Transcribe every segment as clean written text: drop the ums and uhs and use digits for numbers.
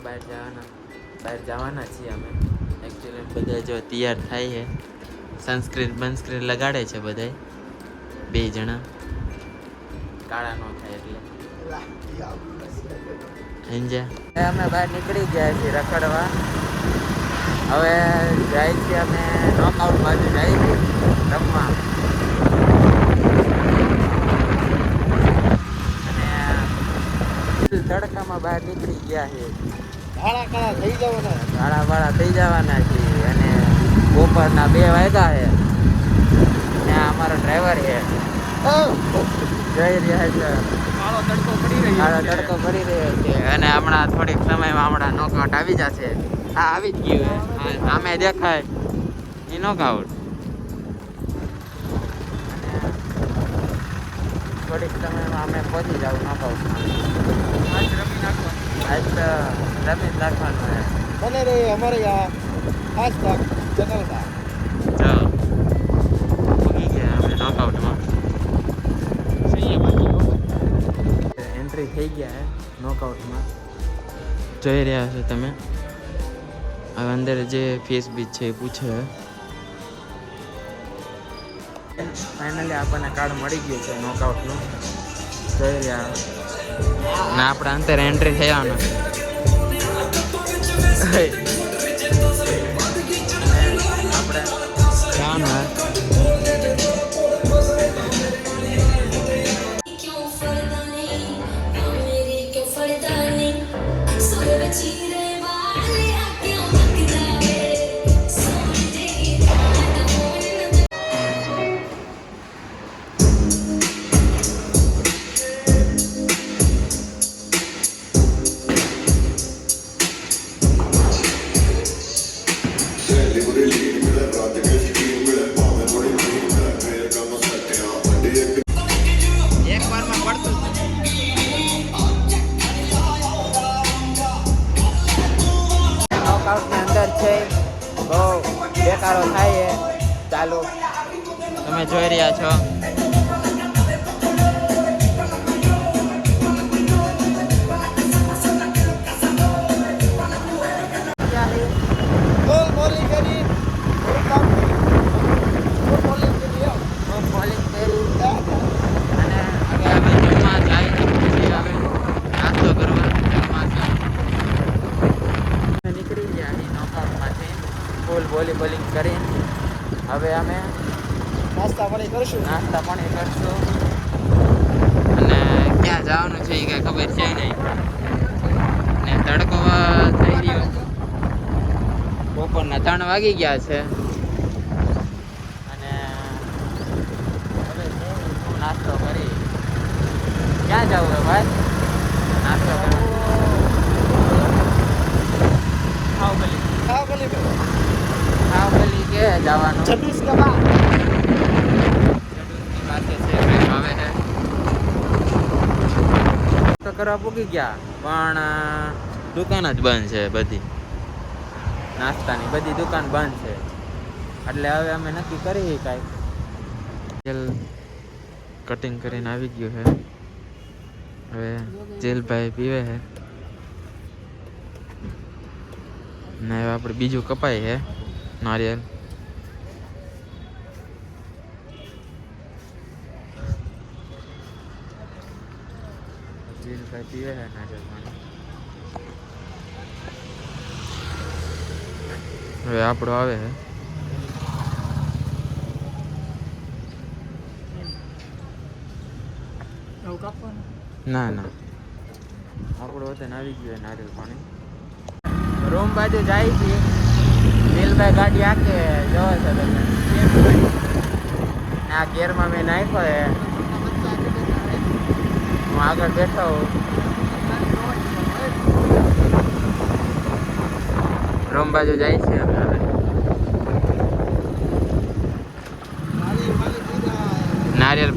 બહાર જવાના છીએ અમે. એકચ્યુઅલી બધા જો તૈયાર થાય છે, સનસ્ક્રીન લગાડે છે બધા 2 જણા, કાળા ન થાય એટલે. અમે બહાર નીકળી ગયા છીએ રખડવા. હવે જાય છીએ અમે નોકઆઉટ બાજુ જાય છીએ રમવા. અને તડકામાં બહાર નીકળી ગયા છે. કાળા થઈ જવાના છીએ. અને બપોરના 2 વાગ્યા છે. ને અમારો ડ્રાઈવર છે જઈ રહ્યા છે. કાળો તડકો પડી રહ્યો છે. અને હમણાં થોડીક સમયમાં હમણાં નોકઆઉટ આવી જશે. હા, આવી જ ગયું. આમે દેખાય એ નોકઆઉટ. થોડીક સમયમાં અમે પહોંચી જાવ નોકઆઉટમાં. આજ તો રમી નાખવાનું છે. બને રહે અમારે આજ તક ચેનલ પર. ચાલો પહોંચી ગયા અમે નોકઆઉટમાં. એન્ટ્રી થઈ ગયા હે નોકઆઉટમાં. જોઈ રહ્યા છો તમે. હવે અંદર જે ફેસ બીચ છે એ પૂછે. ફાઇનલી આપણને કાર્ડ મળી ગયું છે નોકઆઉટનું. જોઈ રહ્યા ને આપણે અંતર એન્ટ્રી થવાનું આપણે જવાનું હે. બહુ બેકારો થાય છે. ચાલો તમે જોઈ રહ્યા છો. બોલિંગ કરીને હવે અમે નાસ્તા પાણી કરશું. અને ક્યાં જવાનું છે એ કાંઈ ખબર છે નહીં. ને તડકો થઈ રહ્યો. બપોરના 3 વાગી ગયા છે. અને હવે નાસ્તો કરી ક્યાં જવું હે ભાઈ? નાસ્તો કરવા ખાવગલી કે જવાનું. તો કરવા પૂકી ગયા પણ દુકાન જ બંધ છે. બધી નાસ્તાની બધી દુકાન બંધ છે. એટલે હવે અમે નક્કી કરી કાંઈ કટિંગ કરીને આવી ગયું છે. હવે જેલભાઈ પીવે છે ને હવે આપણે બીજું કપાય છે નારિયેલ. જેલભાઈ પીવે છે નારિયેલ પાણી. હવે આપણો આવે છે. ના આપણો વતન આવી ગયો નારિયેલ પાણી. રૂમ બાજુ જાય છે. નીલભાઈ ગાડી આકે જવા છે તમે. આ ગેરમાં મેં નાખ્યો છે. હું આગળ બેઠો હું. રૂમ બાજુ જાય છે હવે. નારિયેલ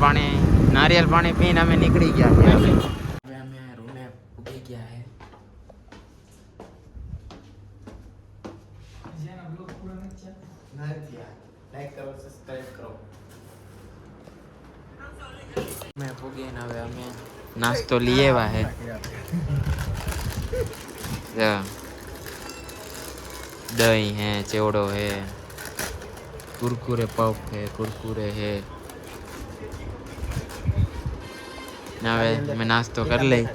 પાણી પીને અમે નીકળી ગયા છે. હવે અમે રૂમે ઉગી ગયા છે. અમે પૂગીને હવે અમે નાસ્તો લઈ આવ્યા છે. दही है, चेवड़ो है, कुरकुरे पफ है, कुरकुरे है। હવે મેં નાસ્તો કરી લઈ